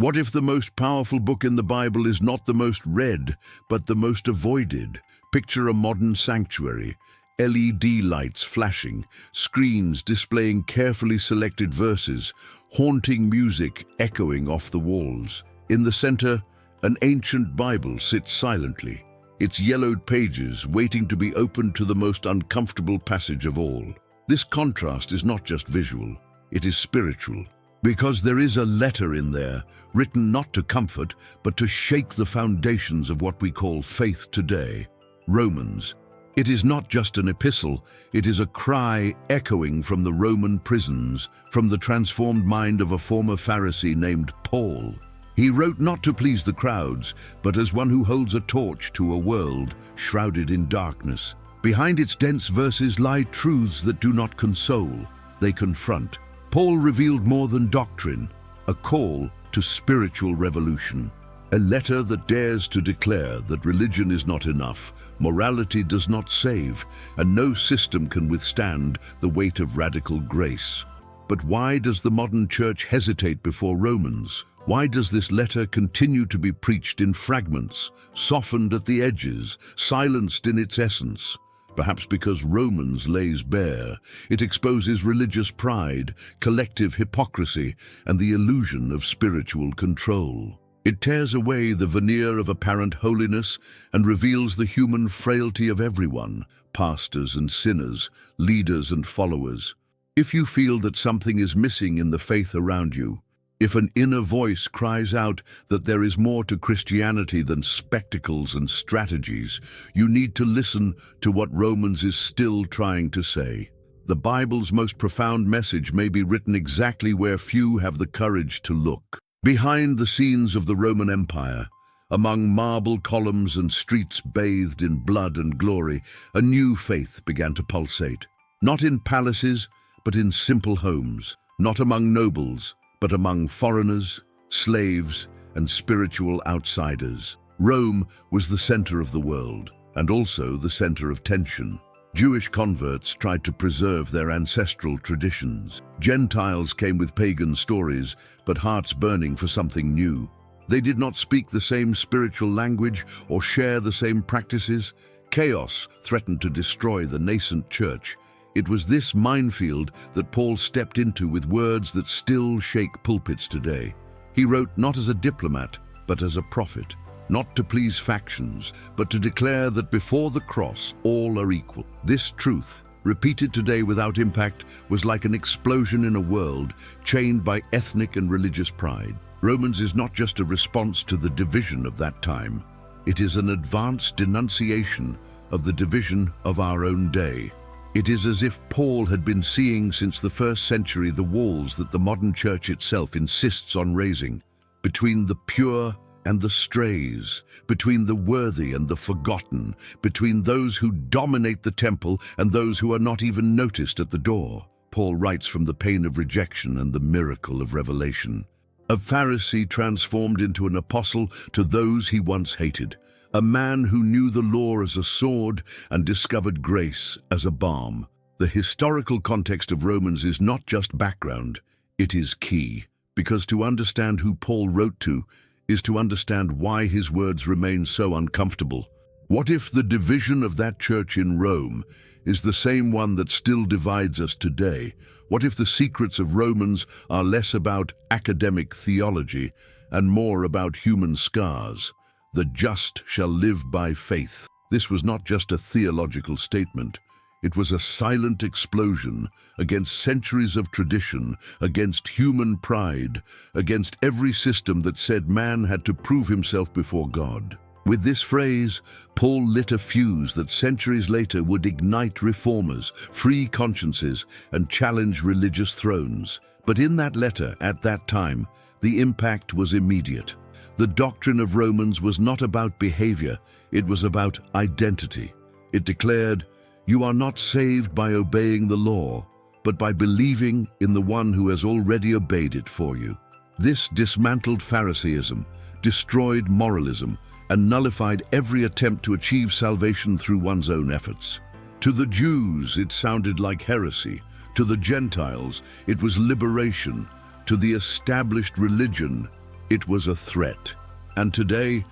What if the most powerful book in the Bible is not the most read, but the most avoided? Picture a modern sanctuary, LED lights flashing, screens displaying carefully selected verses, haunting music echoing off the walls. In the center, an ancient Bible sits silently, its yellowed pages waiting to be opened to the most uncomfortable passage of all. This contrast is not just visual, it is spiritual. Because there is a letter in there, written not to comfort, but to shake the foundations of what we call faith today. Romans. It is not just an epistle, it is a cry echoing from the Roman prisons, from the transformed mind of a former Pharisee named Paul. He wrote not to please the crowds, but as one who holds a torch to a world shrouded in darkness. Behind its dense verses lie truths that do not console, they confront. Paul revealed more than doctrine, a call to spiritual revolution. A letter that dares to declare that religion is not enough, morality does not save, and no system can withstand the weight of radical grace. But why does the modern church hesitate before Romans? Why does this letter continue to be preached in fragments, softened at the edges, silenced in its essence? Perhaps because Romans lays bare. It exposes religious pride, collective hypocrisy, and the illusion of spiritual control. It tears away the veneer of apparent holiness and reveals the human frailty of everyone, pastors and sinners, leaders and followers. If you feel that something is missing in the faith around you, if an inner voice cries out that there is more to Christianity than spectacles and strategies, you need to listen to what Romans is still trying to say. The Bible's most profound message may be written exactly where few have the courage to look. Behind the scenes of the Roman Empire, among marble columns and streets bathed in blood and glory, a new faith began to pulsate. Not in palaces, but in simple homes. Not among nobles, but among foreigners, slaves, and spiritual outsiders. Rome was the center of the world, and also the center of tension. Jewish converts tried to preserve their ancestral traditions. Gentiles came with pagan stories, but hearts burning for something new. They did not speak the same spiritual language or share the same practices. Chaos threatened to destroy the nascent church. It was this minefield that Paul stepped into with words that still shake pulpits today. He wrote not as a diplomat, but as a prophet. Not to please factions, but to declare that before the cross, all are equal. This truth, repeated today without impact, was like an explosion in a world chained by ethnic and religious pride. Romans is not just a response to the division of that time. It is an advanced denunciation of the division of our own day. It is as if Paul had been seeing since the first century the walls that the modern church itself insists on raising, between the pure and the strays, between the worthy and the forgotten, between those who dominate the temple and those who are not even noticed at the door. Paul writes from the pain of rejection and the miracle of revelation. A Pharisee transformed into an apostle to those he once hated. A man who knew the law as a sword and discovered grace as a balm. The historical context of Romans is not just background, it is key. Because to understand who Paul wrote to is to understand why his words remain so uncomfortable. What if the division of that church in Rome is the same one that still divides us today? What if the secrets of Romans are less about academic theology and more about human scars? The just shall live by faith. This was not just a theological statement. It was a silent explosion against centuries of tradition, against human pride, against every system that said man had to prove himself before God. With this phrase, Paul lit a fuse that centuries later would ignite reformers, free consciences, and challenge religious thrones. But in that letter, at that time, the impact was immediate. The doctrine of Romans was not about behavior, it was about identity. It declared, "You are not saved by obeying the law, but by believing in the one who has already obeyed it for you." This dismantled Pharisaism, destroyed moralism, and nullified every attempt to achieve salvation through one's own efforts. To the Jews, it sounded like heresy. To the Gentiles, it was liberation. To the established religion, It was a threat. And today,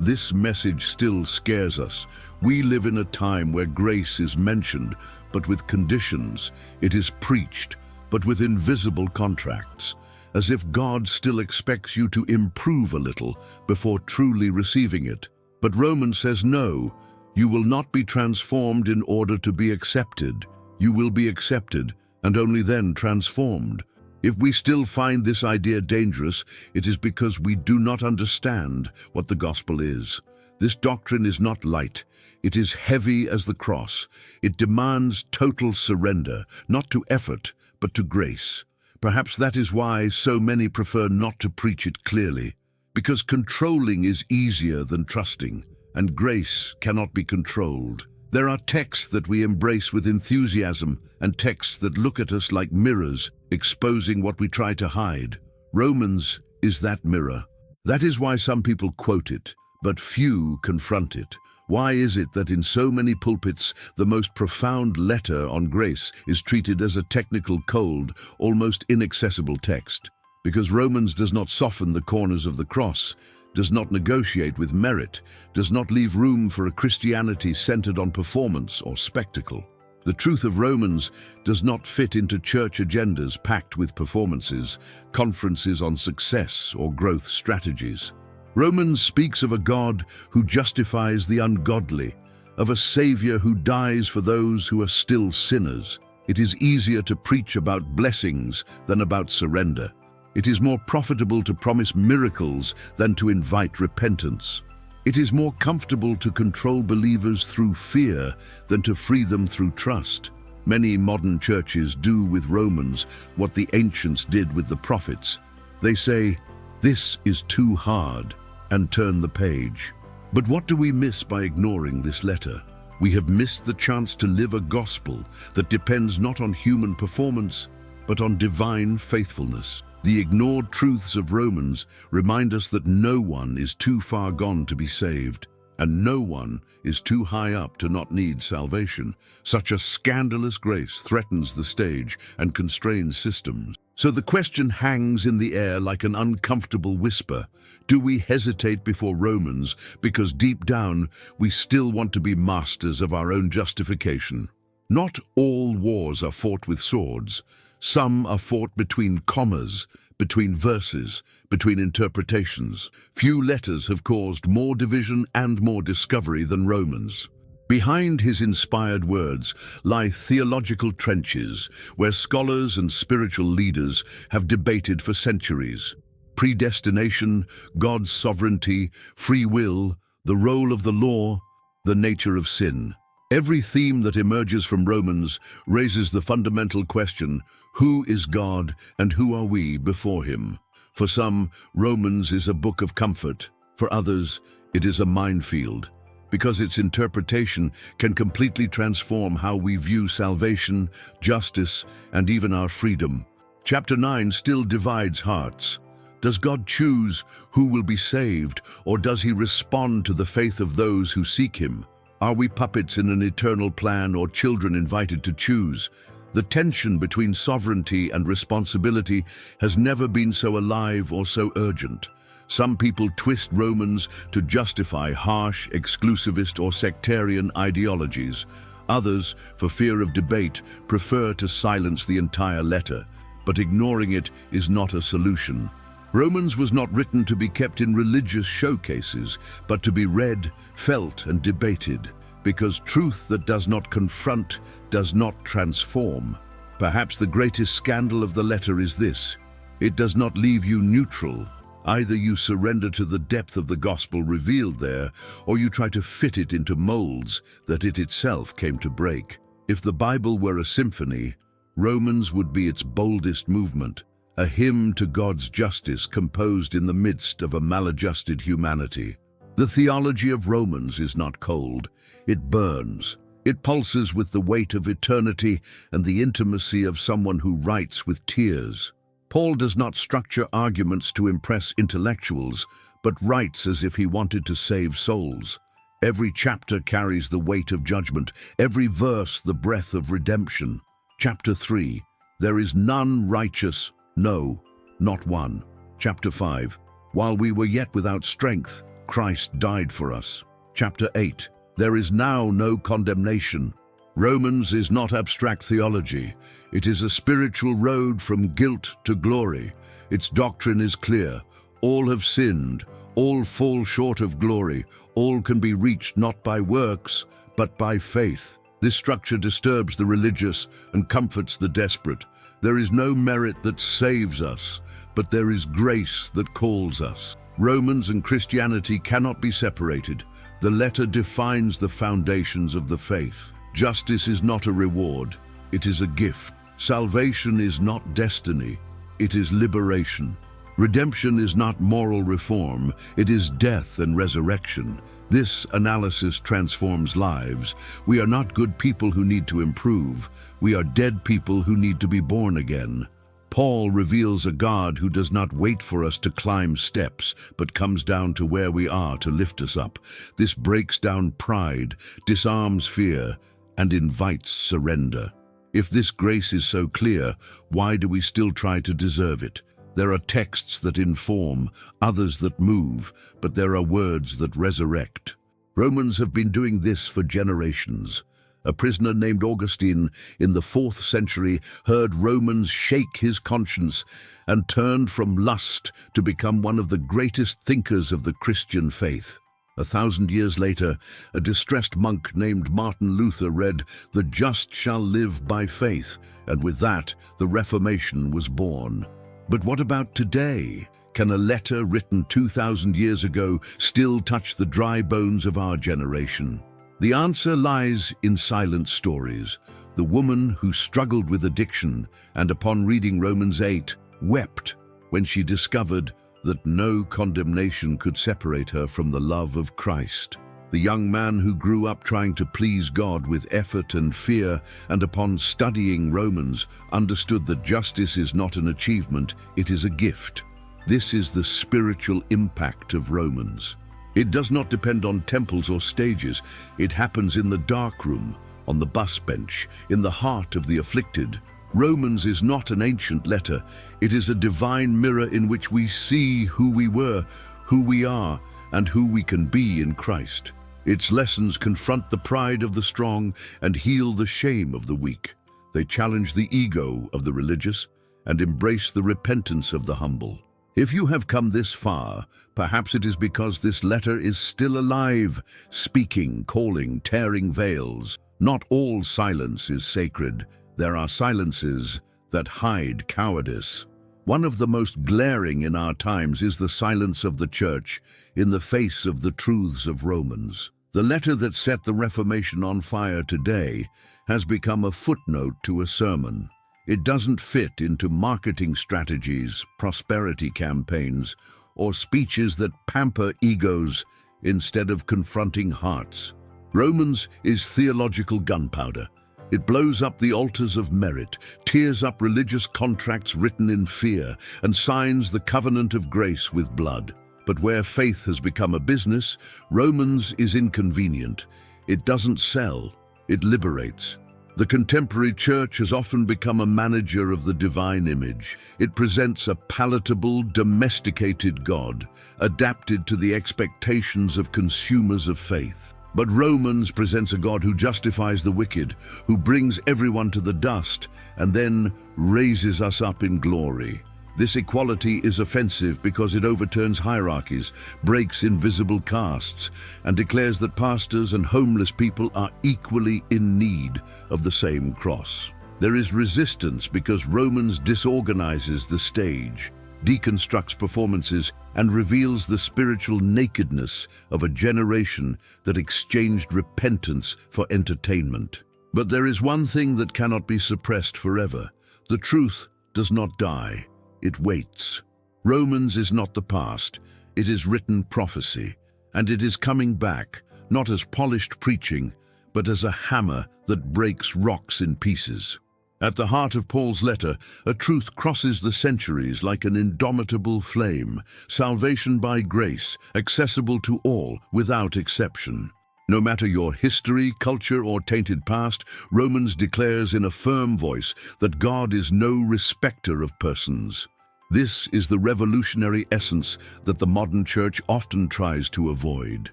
this message still scares us. We live in a time where grace is mentioned, but with conditions. It is preached, but with invisible contracts, as if God still expects you to improve a little before truly receiving it. But Romans says no, you will not be transformed in order to be accepted. You will be accepted, and only then transformed. If we still find this idea dangerous, it is because we do not understand what the gospel is. This doctrine is not light. It is heavy as the cross. It demands total surrender, not to effort, but to grace. Perhaps that is why so many prefer not to preach it clearly, because controlling is easier than trusting, and grace cannot be controlled. There are texts that we embrace with enthusiasm and texts that look at us like mirrors, exposing what we try to hide. Romans is that mirror. That is why some people quote it, but few confront it. Why is it that in so many pulpits the most profound letter on grace is treated as a technical, cold, almost inaccessible text? Because Romans does not soften the corners of the cross, does not negotiate with merit, does not leave room for a Christianity centered on performance or spectacle. The truth of Romans does not fit into church agendas packed with performances, conferences on success or growth strategies. Romans speaks of a God who justifies the ungodly, of a Savior who dies for those who are still sinners. It is easier to preach about blessings than about surrender. It is more profitable to promise miracles than to invite repentance. It is more comfortable to control believers through fear than to free them through trust. Many modern churches do with Romans what the ancients did with the prophets. They say, "This is too hard," and turn the page. But what do we miss by ignoring this letter? We have missed the chance to live a gospel that depends not on human performance, but on divine faithfulness. The ignored truths of Romans remind us that no one is too far gone to be saved, and no one is too high up to not need salvation. Such a scandalous grace threatens the stage and constrains systems. So the question hangs in the air like an uncomfortable whisper. Do we hesitate before Romans because deep down we still want to be masters of our own justification? Not all wars are fought with swords. Some are fought between commas, between verses, between interpretations. Few letters have caused more division and more discovery than Romans. Behind his inspired words lie theological trenches where scholars and spiritual leaders have debated for centuries. Predestination, God's sovereignty, free will, the role of the law, the nature of sin. Every theme that emerges from Romans raises the fundamental question, who is God and who are we before him? For some, Romans is a book of comfort. For others, it is a minefield, because its interpretation can completely transform how we view salvation, justice, and even our freedom. Chapter 9 still divides hearts. Does God choose who will be saved, or does he respond to the faith of those who seek him? Are we puppets in an eternal plan or children invited to choose? The tension between sovereignty and responsibility has never been so alive or so urgent. Some people twist Romans to justify harsh, exclusivist or sectarian ideologies. Others, for fear of debate, prefer to silence the entire letter. But ignoring it is not a solution. Romans was not written to be kept in religious showcases, but to be read, felt, and debated, because truth that does not confront does not transform. Perhaps the greatest scandal of the letter is this: it does not leave you neutral. Either you surrender to the depth of the gospel revealed there, or you try to fit it into molds that it itself came to break. If the Bible were a symphony, Romans would be its boldest movement. A hymn to God's justice composed in the midst of a maladjusted humanity. The theology of Romans is not cold, it burns. It pulses with the weight of eternity and the intimacy of someone who writes with tears. Paul does not structure arguments to impress intellectuals, but writes as if he wanted to save souls. Every chapter carries the weight of judgment, every verse the breath of redemption. Chapter 3, there is none righteous, no, not one. Chapter 5. While we were yet without strength, Christ died for us. Chapter 8. There is now no condemnation. Romans is not abstract theology. It is a spiritual road from guilt to glory. Its doctrine is clear. All have sinned. All fall short of glory. All can be reached not by works, but by faith. This structure disturbs the religious and comforts the desperate. There is no merit that saves us, but there is grace that calls us. Romans and Christianity cannot be separated. The letter defines the foundations of the faith. Justice is not a reward, it is a gift. Salvation is not destiny, it is liberation. Redemption is not moral reform, it is death and resurrection. This analysis transforms lives. We are not good people who need to improve. We are dead people who need to be born again. Paul reveals a God who does not wait for us to climb steps, but comes down to where we are to lift us up. This breaks down pride, disarms fear, and invites surrender. If this grace is so clear, why do we still try to deserve it? There are texts that inform, others that move, but there are words that resurrect. Romans have been doing this for generations. A prisoner named Augustine in the 4th century heard Romans shake his conscience and turned from lust to become one of the greatest thinkers of the Christian faith. 1,000 years later, a distressed monk named Martin Luther read, "The just shall live by faith," and with that, the Reformation was born. But what about today? Can a letter written 2,000 years ago still touch the dry bones of our generation? The answer lies in silent stories. The woman who struggled with addiction and upon reading Romans 8 wept when she discovered that no condemnation could separate her from the love of Christ. The young man who grew up trying to please God with effort and fear, and upon studying Romans, understood that justice is not an achievement, it is a gift. This is the spiritual impact of Romans. It does not depend on temples or stages. It happens in the darkroom, on the bus bench, in the heart of the afflicted. Romans is not an ancient letter. It is a divine mirror in which we see who we were, who we are, and who we can be in Christ. Its lessons confront the pride of the strong and heal the shame of the weak. They challenge the ego of the religious and embrace the repentance of the humble. If you have come this far, perhaps it is because this letter is still alive, speaking, calling, tearing veils. Not all silence is sacred. There are silences that hide cowardice. One of the most glaring in our times is the silence of the church in the face of the truths of Romans. The letter that set the Reformation on fire today has become a footnote to a sermon. It doesn't fit into marketing strategies, prosperity campaigns, or speeches that pamper egos instead of confronting hearts. Romans is theological gunpowder. It blows up the altars of merit, tears up religious contracts written in fear, and signs the covenant of grace with blood. But where faith has become a business, Romans is inconvenient. It doesn't sell, it liberates. The contemporary church has often become a manager of the divine image. It presents a palatable, domesticated God, adapted to the expectations of consumers of faith. But Romans presents a God who justifies the wicked, who brings everyone to the dust, and then raises us up in glory. This equality is offensive because it overturns hierarchies, breaks invisible castes, and declares that pastors and homeless people are equally in need of the same cross. There is resistance because Romans disorganizes the stage, deconstructs performances, and reveals the spiritual nakedness of a generation that exchanged repentance for entertainment. But there is one thing that cannot be suppressed forever. The truth does not die. It waits. Romans is not the past. It is written prophecy, and it is coming back, not as polished preaching, but as a hammer that breaks rocks in pieces. At the heart of Paul's letter, a truth crosses the centuries like an indomitable flame, salvation by grace, accessible to all, without exception. No matter your history, culture, or tainted past, Romans declares in a firm voice that God is no respecter of persons. This is the revolutionary essence that the modern church often tries to avoid.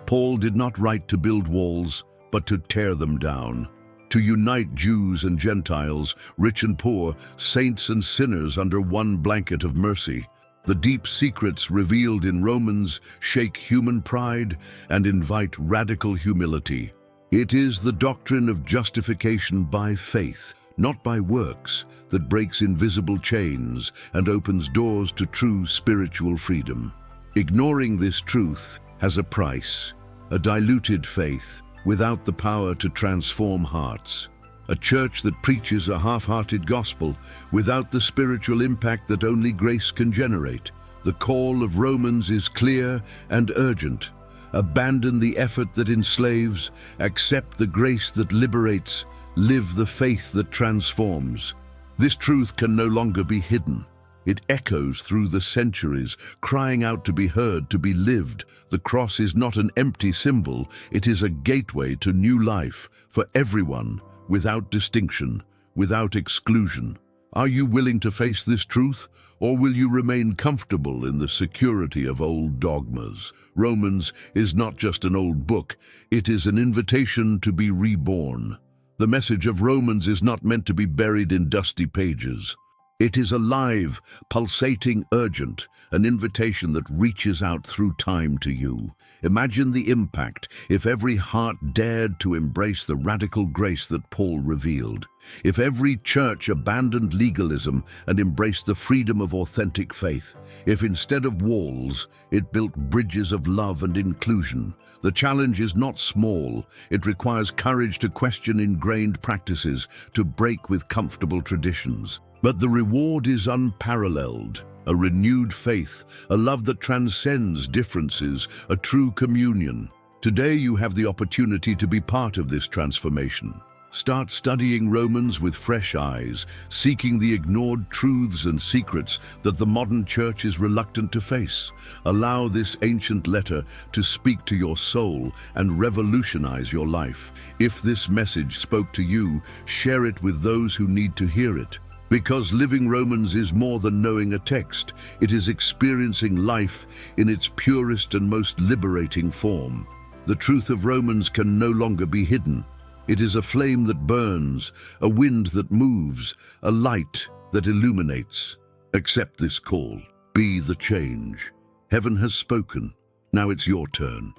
Paul did not write to build walls, but to tear them down, to unite Jews and Gentiles, rich and poor, saints and sinners under one blanket of mercy. The deep secrets revealed in Romans shake human pride and invite radical humility. It is the doctrine of justification by faith, not by works, that breaks invisible chains and opens doors to true spiritual freedom. Ignoring this truth has a price, a diluted faith without the power to transform hearts. A church that preaches a half-hearted gospel without the spiritual impact that only grace can generate. The call of Romans is clear and urgent. Abandon the effort that enslaves, accept the grace that liberates, live the faith that transforms. This truth can no longer be hidden. It echoes through the centuries, crying out to be heard, to be lived. The cross is not an empty symbol, it is a gateway to new life for everyone, without distinction, without exclusion. Are you willing to face this truth, or will you remain comfortable in the security of old dogmas? Romans is not just an old book, it is an invitation to be reborn. The message of Romans is not meant to be buried in dusty pages. It is alive, pulsating, urgent, an invitation that reaches out through time to you. Imagine the impact if every heart dared to embrace the radical grace that Paul revealed. If every church abandoned legalism and embraced the freedom of authentic faith. If instead of walls, it built bridges of love and inclusion. The challenge is not small. It requires courage to question ingrained practices, to break with comfortable traditions. But the reward is unparalleled. A renewed faith, a love that transcends differences, a true communion. Today you have the opportunity to be part of this transformation. Start studying Romans with fresh eyes, seeking the ignored truths and secrets that the modern church is reluctant to face. Allow this ancient letter to speak to your soul and revolutionize your life. If this message spoke to you, share it with those who need to hear it. Because living Romans is more than knowing a text, it is experiencing life in its purest and most liberating form. The truth of Romans can no longer be hidden. It is a flame that burns, a wind that moves, a light that illuminates. Accept this call. Be the change. Heaven has spoken. Now it's your turn.